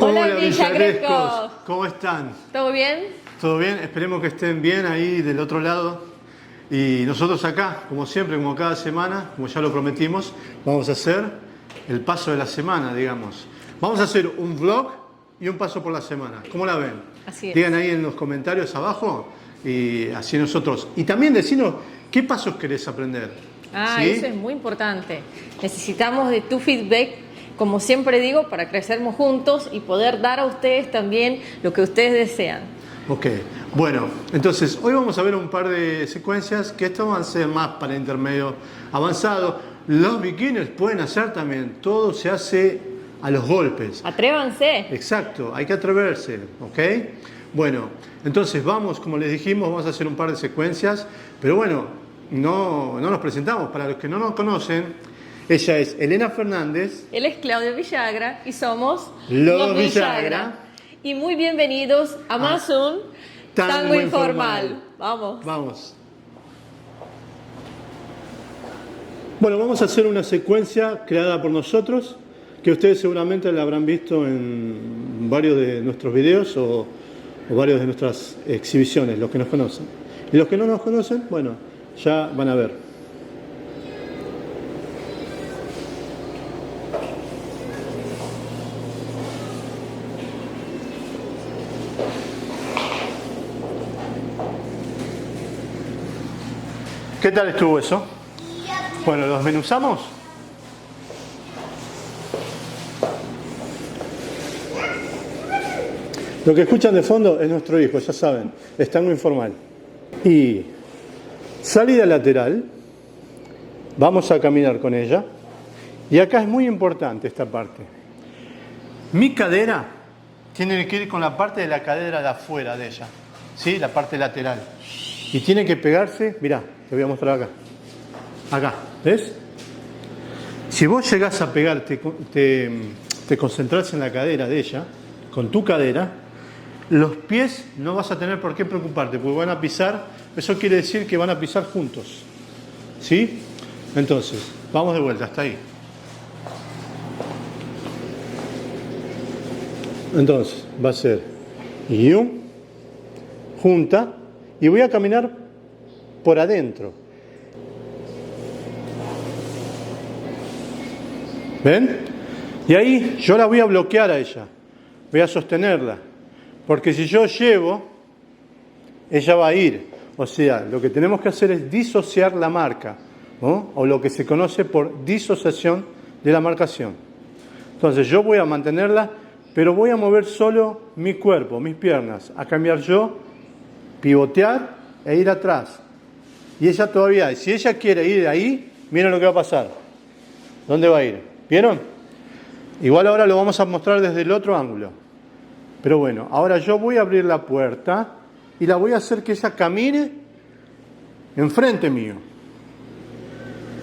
Hola Villagrescos, ¿cómo están? ¿todo bien? ¿Todo bien? Esperemos que estén bien ahí del otro lado. Y nosotros acá, como siempre, como cada semana, como ya lo prometimos, vamos a hacer el paso de la semana, digamos. Vamos a hacer un vlog y un paso por la semana. ¿Cómo la ven? Así es. Digan ahí en los comentarios abajo y así nosotros. Y también decinos qué pasos querés aprender. ¿Sí? Eso es muy importante. Necesitamos de tu feedback, como siempre digo, para crecer juntos y poder dar a ustedes también lo que ustedes desean. Ok, bueno, entonces hoy vamos a ver un par de secuencias que esto van a ser más para intermedio avanzado. Los beginners pueden hacer también, todo se hace a los golpes. Atrévanse. Exacto, hay que atreverse, ¿ok? Bueno, entonces vamos, como les dijimos, vamos a hacer un par de secuencias, pero bueno, no nos presentamos. Para los que no nos conocen, ella es Elena Fernández. Él es Claudio Villagra y somos Los Villagra. Y muy bienvenidos a más un Tango Informal. Vamos. Vamos. Bueno, vamos a hacer una secuencia creada por nosotros, que ustedes seguramente la habrán visto en varios de nuestros videos o varios de nuestras exhibiciones, los que nos conocen. Y los que no nos conocen, bueno, ya van a ver. ¿Qué tal estuvo eso? Bueno, ¿los desmenuzamos? Lo que escuchan de fondo es nuestro hijo, ya saben, es tango informal. Y salida lateral, vamos a caminar con ella. Y acá es muy importante esta parte. Mi cadera tiene que ir con la parte de la cadera de afuera de ella, ¿sí? La parte lateral. Y tiene que pegarse, mirá, te voy a mostrar acá. Acá, ¿ves? Si vos llegás a pegarte, te concentrás en la cadera de ella, con tu cadera, los pies no vas a tener por qué preocuparte, porque van a pisar, eso quiere decir que van a pisar juntos. ¿Sí? Entonces, vamos de vuelta, hasta ahí. Entonces, va a ser yum, junta, y voy a caminar por adentro. ¿Ven? Y ahí yo la voy a bloquear a ella. Voy a sostenerla. Porque si yo llevo, ella va a ir. O sea, lo que tenemos que hacer es disociar la marca, ¿no? O lo que se conoce por disociación de la marcación. Entonces yo voy a mantenerla, pero voy a mover solo mi cuerpo, mis piernas. A cambiar yo, pivotear e ir atrás. Y ella todavía, si ella quiere ir de ahí, miren lo que va a pasar. ¿Dónde va a ir? ¿Vieron? Igual ahora lo vamos a mostrar desde el otro ángulo. Pero bueno, ahora yo voy a abrir la puerta y la voy a hacer que ella camine enfrente mío.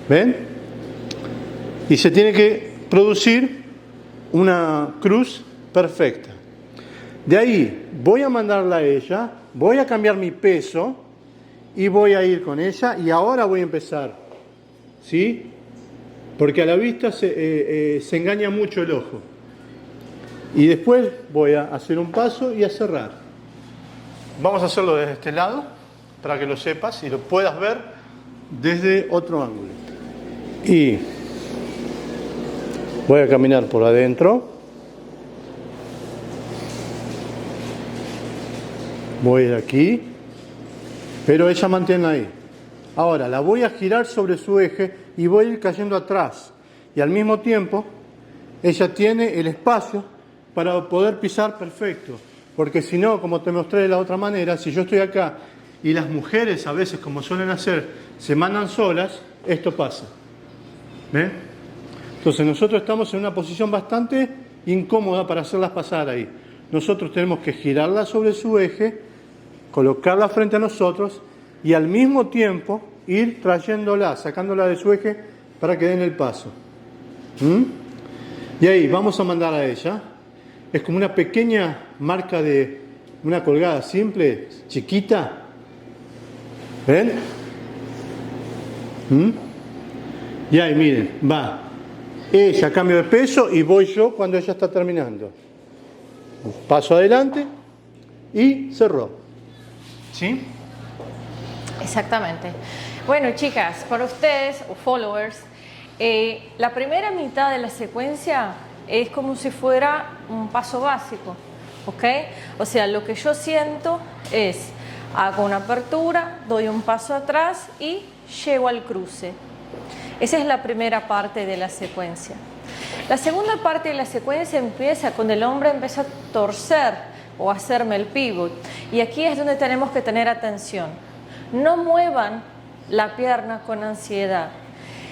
¿Ven? Y se tiene que producir una cruz perfecta. De ahí voy a mandarla a ella, voy a cambiar mi peso y voy a ir con ella y ahora voy a empezar. ¿Sí? Porque a la vista se engaña mucho el ojo. Y después voy a hacer un paso y a cerrar. Vamos a hacerlo desde este lado, para que lo sepas y lo puedas ver desde otro ángulo. Y voy a caminar por adentro. Voy a ir aquí, pero ella mantiene ahí. Ahora la voy a girar sobre su eje y voy a ir cayendo atrás. Y al mismo tiempo, ella tiene el espacio para poder pisar perfecto. Porque si no, como te mostré de la otra manera, si yo estoy acá y las mujeres a veces, como suelen hacer, se mandan solas, esto pasa. ¿Ven? Entonces nosotros estamos en una posición bastante incómoda para hacerlas pasar ahí. Nosotros tenemos que girarla sobre su eje, colocarla frente a nosotros y al mismo tiempo ir trayéndola, sacándola de su eje para que den el paso. Y ahí vamos a mandar a ella. Es como una pequeña marca de una colgada simple, chiquita. ¿Ven? Y ahí miren, va ella, cambio de peso y voy yo cuando ella está terminando. paso adelante y cerró. ¿Sí? Exactamente. Bueno, chicas, para ustedes o followers, la primera mitad de la secuencia es como si fuera un paso básico, ¿ok? O sea, lo que yo siento es, hago una apertura, doy un paso atrás y llego al cruce. Esa es la primera parte de la secuencia. La segunda parte de la secuencia empieza cuando el hombre empieza a torcer o a hacerme el pivot. Y aquí es donde tenemos que tener atención. No muevan la pierna con ansiedad.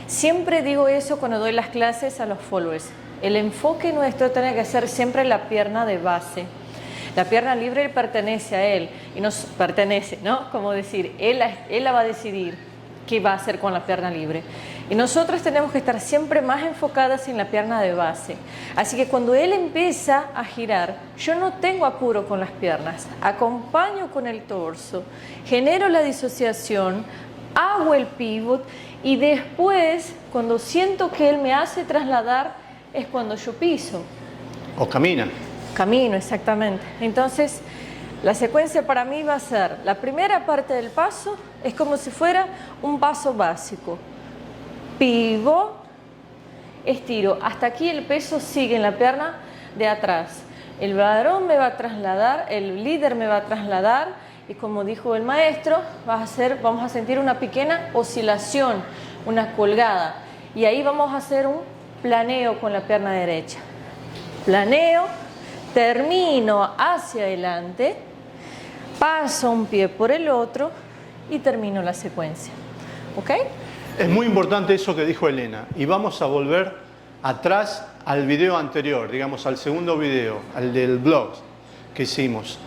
Siempre digo eso cuando doy las clases a los followers. El enfoque nuestro tiene que ser siempre la pierna de base. La pierna libre pertenece a él y nos pertenece, ¿no? Como decir, él la va a decidir qué va a hacer con la pierna libre. Y nosotros tenemos que estar siempre más enfocadas en la pierna de base. Así que cuando él empieza a girar, yo no tengo apuro con las piernas, acompaño con el torso, genero la disociación, hago el pivot y después, cuando siento que él me hace trasladar, es cuando yo piso. O camina. Camino, exactamente. Entonces, la secuencia para mí va a ser, la primera parte del paso es como si fuera un paso básico. Pivot, estiro. Hasta aquí el peso sigue en la pierna de atrás. El varón me va a trasladar, el líder me va a trasladar y como dijo el maestro, vamos a sentir una pequeña oscilación, una colgada. Y ahí vamos a hacer un planeo con la pierna derecha. Planeo, termino hacia adelante, paso un pie por el otro y termino la secuencia. ¿Ok? Es muy importante eso que dijo Elena. Y vamos a volver atrás al video anterior, digamos al segundo video, al del blog que hicimos,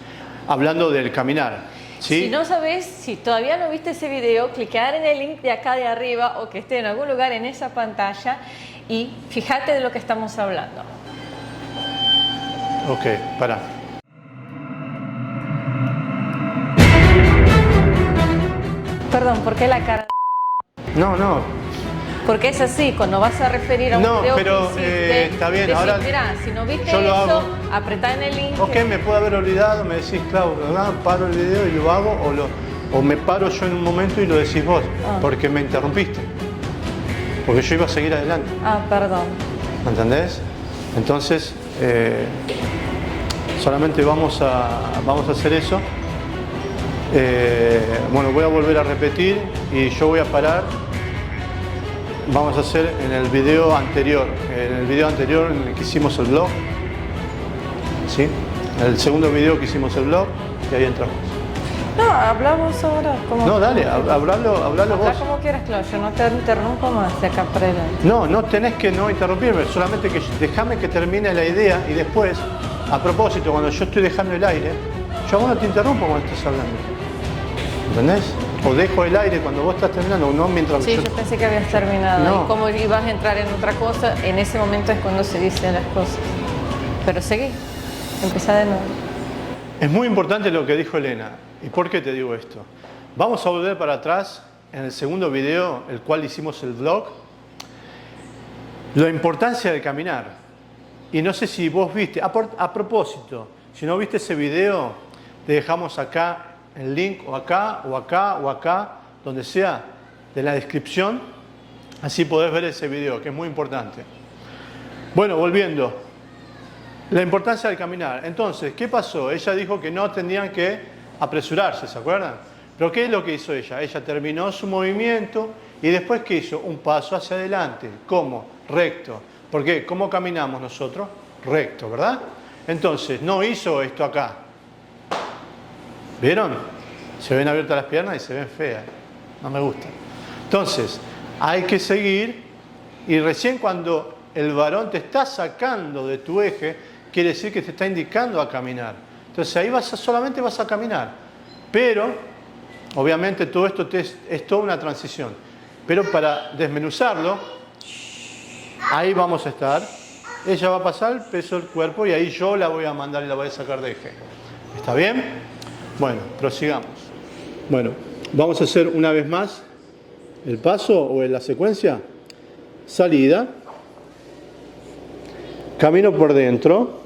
hablando del caminar. ¿Sí? Si no sabes, si todavía no viste ese video, clicar en el link de acá de arriba o que esté en algún lugar en esa pantalla y fíjate de lo que estamos hablando. Ok, pará. Perdón, ¿por qué la cara? No. Porque es así, cuando vas a referir a un video pero, que hiciste, está bien, decís, ahora mirá, si no viste yo lo eso, hago. apretá en el link. Ok, me puedo haber olvidado, me decís, Clau, ¿verdad? Paro el video y lo hago, o me paro yo en un momento y lo decís vos, porque me interrumpiste. Porque yo iba a seguir adelante. Ah, perdón. ¿Me entendés? Entonces, solamente vamos a hacer eso. Bueno, voy a volver a repetir y yo voy a parar. Vamos a hacer en el video anterior en el que hicimos el blog, ¿sí? El segundo video que hicimos el blog y ahí entramos. No, hablamos ahora. No, dale, hablalo Habla vos. como quieras, Clau, yo no te interrumpo más de acá para adelante. No tenés que no interrumpirme, solamente que déjame que termine la idea y después, a propósito, cuando yo estoy dejando el aire, yo a vos no te interrumpo cuando estás hablando. ¿Entendés? O dejo el aire cuando vos estás terminando, no mientras Sí, yo pensé que habías terminado. No. Y como ibas a entrar en otra cosa, en ese momento es cuando se dicen las cosas. Pero seguí, empezá de nuevo. Es muy importante lo que dijo Elena. ¿Y por qué te digo esto? Vamos a volver para atrás en el segundo video, el cual hicimos el vlog. La importancia de caminar. Y no sé si vos viste, a propósito, si no viste ese video, te dejamos acá el link, o acá, o acá, o acá, donde sea, de la descripción. Así podés ver ese video, que es muy importante. Bueno, volviendo. La importancia del caminar. Entonces, ¿qué pasó? Ella dijo que no tendrían que apresurarse, ¿se acuerdan? Pero ¿qué es lo que hizo ella? Ella terminó su movimiento y después ¿qué hizo? Un paso hacia adelante. ¿Cómo? Recto. ¿Por qué? ¿Cómo caminamos nosotros? Recto, ¿verdad? Entonces, no hizo esto acá. ¿Vieron? Se ven abiertas las piernas y se ven feas. No me gusta. Entonces, hay que seguir y recién cuando el varón te está sacando de tu eje, quiere decir que te está indicando a caminar. Entonces ahí solamente vas a caminar. Pero, obviamente todo esto es toda una transición. Pero para desmenuzarlo, ahí vamos a estar. Ella va a pasar el peso del cuerpo y ahí yo la voy a mandar y la voy a sacar de eje. ¿Está bien? Bueno, prosigamos. Bueno, vamos a hacer una vez más el paso o la secuencia. Salida. Camino por dentro.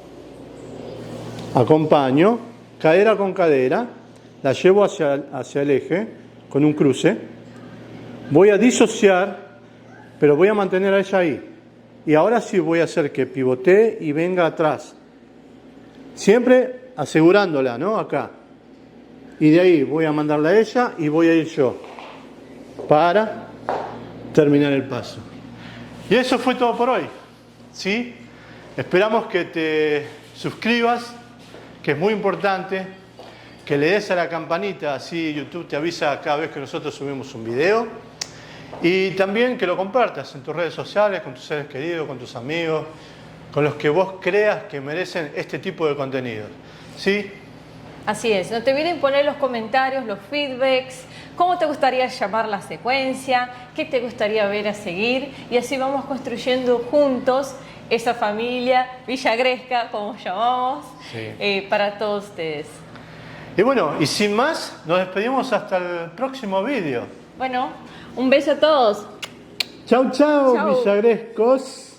acompaño, cadera con cadera, la llevo hacia el eje con un cruce, voy a disociar, pero voy a mantener a ella ahí. Y ahora sí voy a hacer que pivotee y venga atrás. Siempre asegurándola, ¿no? Acá. Y de ahí voy a mandarla a ella y voy a ir yo para terminar el paso. Y eso fue todo por hoy, ¿sí? Esperamos que te suscribas, que es muy importante, que le des a la campanita, así YouTube te avisa cada vez que nosotros subimos un video. Y también que lo compartas en tus redes sociales, con tus seres queridos, con tus amigos, con los que vos creas que merecen este tipo de contenido. ¿Sí? Así es, no te olvides poner en los comentarios los feedbacks, cómo te gustaría llamar la secuencia, qué te gustaría ver a seguir, y así vamos construyendo juntos esa familia villagresca, como llamamos, Sí. para todos ustedes. Y bueno, y sin más, nos despedimos hasta el próximo vídeo. Bueno, un beso a todos. Chau, chau, Chau. villagrescos.